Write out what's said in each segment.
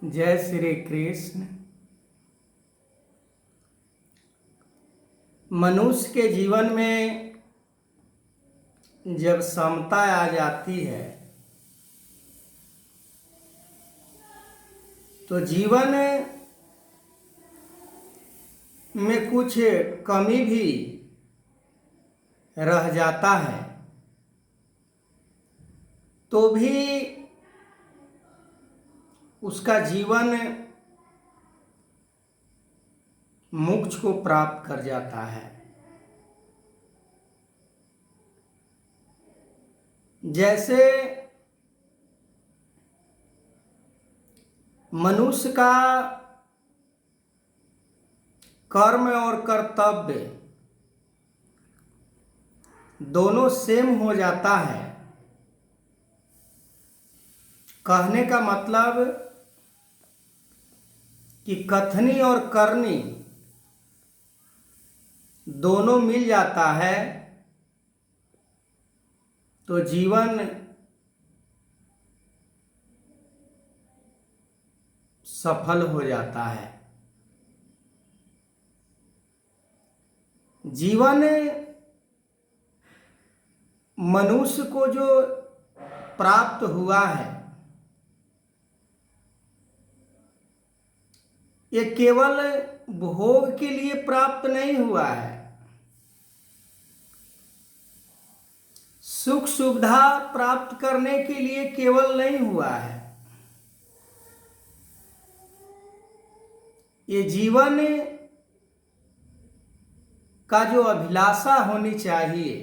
जय श्री कृष्ण। मनुष्य के जीवन में जब समता आ जाती है तो जीवन में कुछ कमी भी रह जाता है, तो भी उसका जीवन मोक्ष को प्राप्त कर जाता है। जैसे मनुष्य का कर्म और कर्तव्य दोनों सेम हो जाता है। कहने का मतलब कि कथनी और करनी दोनों मिल जाता है तो जीवन सफल हो जाता है। जीवन मनुष्य को जो प्राप्त हुआ है ये केवल भोग के लिए प्राप्त नहीं हुआ है, सुख सुविधा प्राप्त करने के लिए केवल नहीं हुआ है। ये जीवन का जो अभिलाषा होनी चाहिए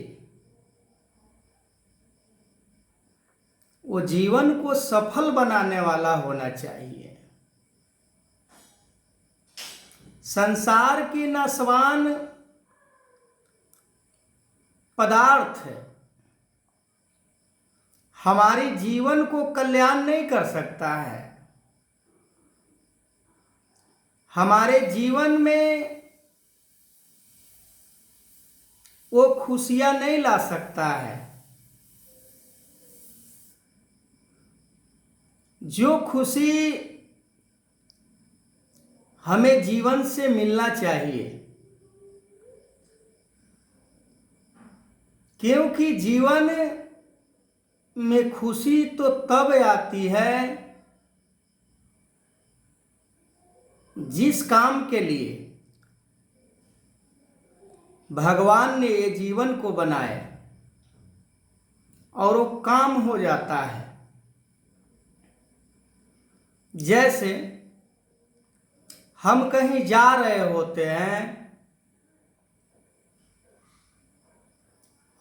वो जीवन को सफल बनाने वाला होना चाहिए। संसार की नाशवान पदार्थ हमारी जीवन को कल्याण नहीं कर सकता है, हमारे जीवन में वो खुशियां नहीं ला सकता है। जो खुशी हमें जीवन से मिलना चाहिए, क्योंकि जीवन में खुशी तो तब आती है जिस काम के लिए भगवान ने ये जीवन को बनाया और वो काम हो जाता है। जैसे हम कहीं जा रहे होते हैं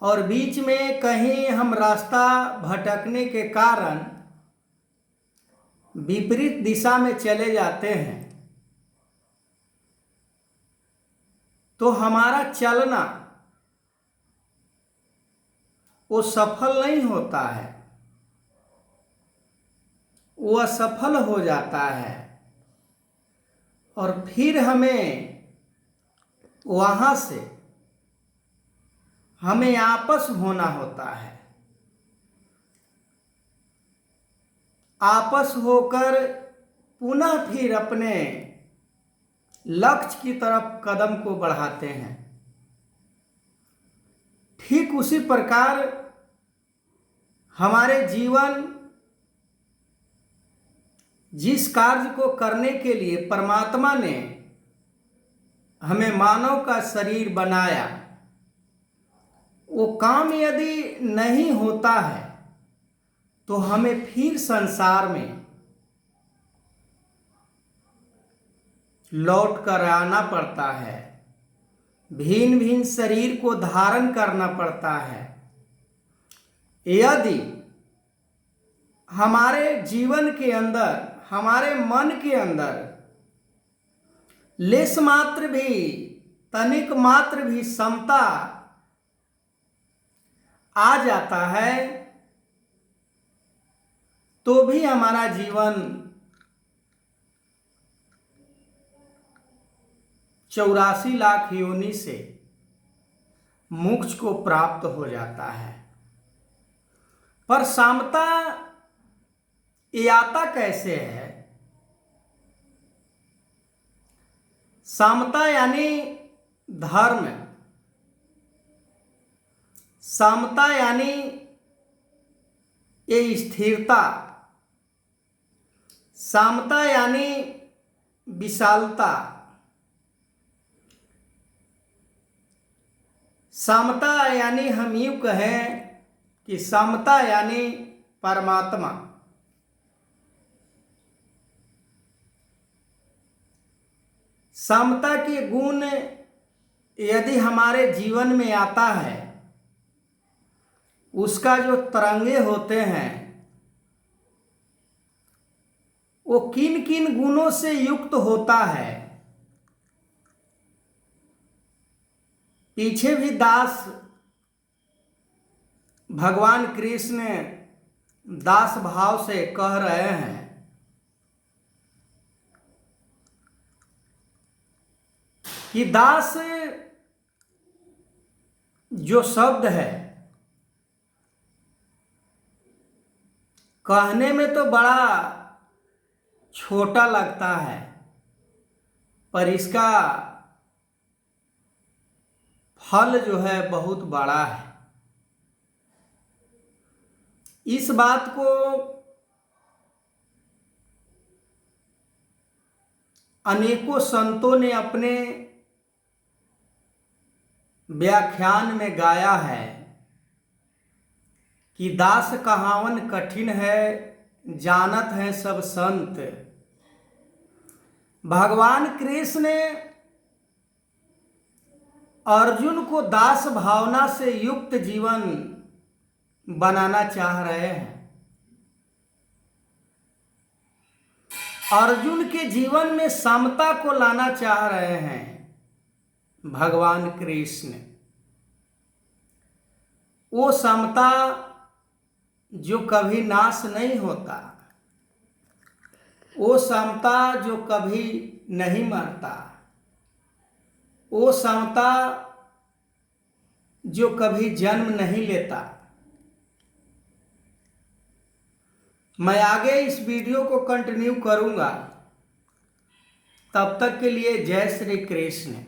और बीच में कहीं हम रास्ता भटकने के कारण विपरीत दिशा में चले जाते हैं तो हमारा चलना वो सफल नहीं होता है, वो असफल हो जाता है और फिर हमें वहां से वापस होना होता है। आपस होकर पुनः फिर अपने लक्ष्य की तरफ कदम को बढ़ाते हैं। ठीक उसी प्रकार हमारे जीवन जिस कार्य को करने के लिए परमात्मा ने हमें मानव का शरीर बनाया, वो काम यदि नहीं होता है तो हमें फिर संसार में लौट कर आना पड़ता है, भिन्न भिन्न शरीर को धारण करना पड़ता है। यदि हमारे जीवन के अंदर, हमारे मन के अंदर लेश मात्र भी, तनिक मात्र भी समता आ जाता है तो भी हमारा जीवन 84 लाख योनि से मोक्ष को प्राप्त हो जाता है। पर समता ये आता कैसे है? समता यानी धर्म, समता यानी ये स्थिरता, समता यानी विशालता, समता यानी हम यूँ कहें कि समता यानी परमात्मा। समता के गुण यदि हमारे जीवन में आता है, उसका जो तरंगे होते हैं वो किन किन गुणों से युक्त होता है, पीछे भी दास भगवान कृष्ण दास भाव से कह रहे हैं कि दास जो शब्द है कहने में तो बड़ा छोटा लगता है, पर इसका फल जो है बहुत बड़ा है। इस बात को अनेकों संतों ने अपने व्याख्यान में गाया है कि दास कहावन कठिन है, जानत है सब संत। भगवान कृष्ण ने अर्जुन को दास भावना से युक्त जीवन बनाना चाह रहे हैं। अर्जुन के जीवन में समता को लाना चाह रहे हैं भगवान कृष्ण। वो समता जो कभी नाश नहीं होता, वो समता जो कभी नहीं मरता, वो समता जो कभी जन्म नहीं लेता। मैं आगे इस वीडियो को कंटिन्यू करूंगा। तब तक के लिए जय श्री कृष्ण।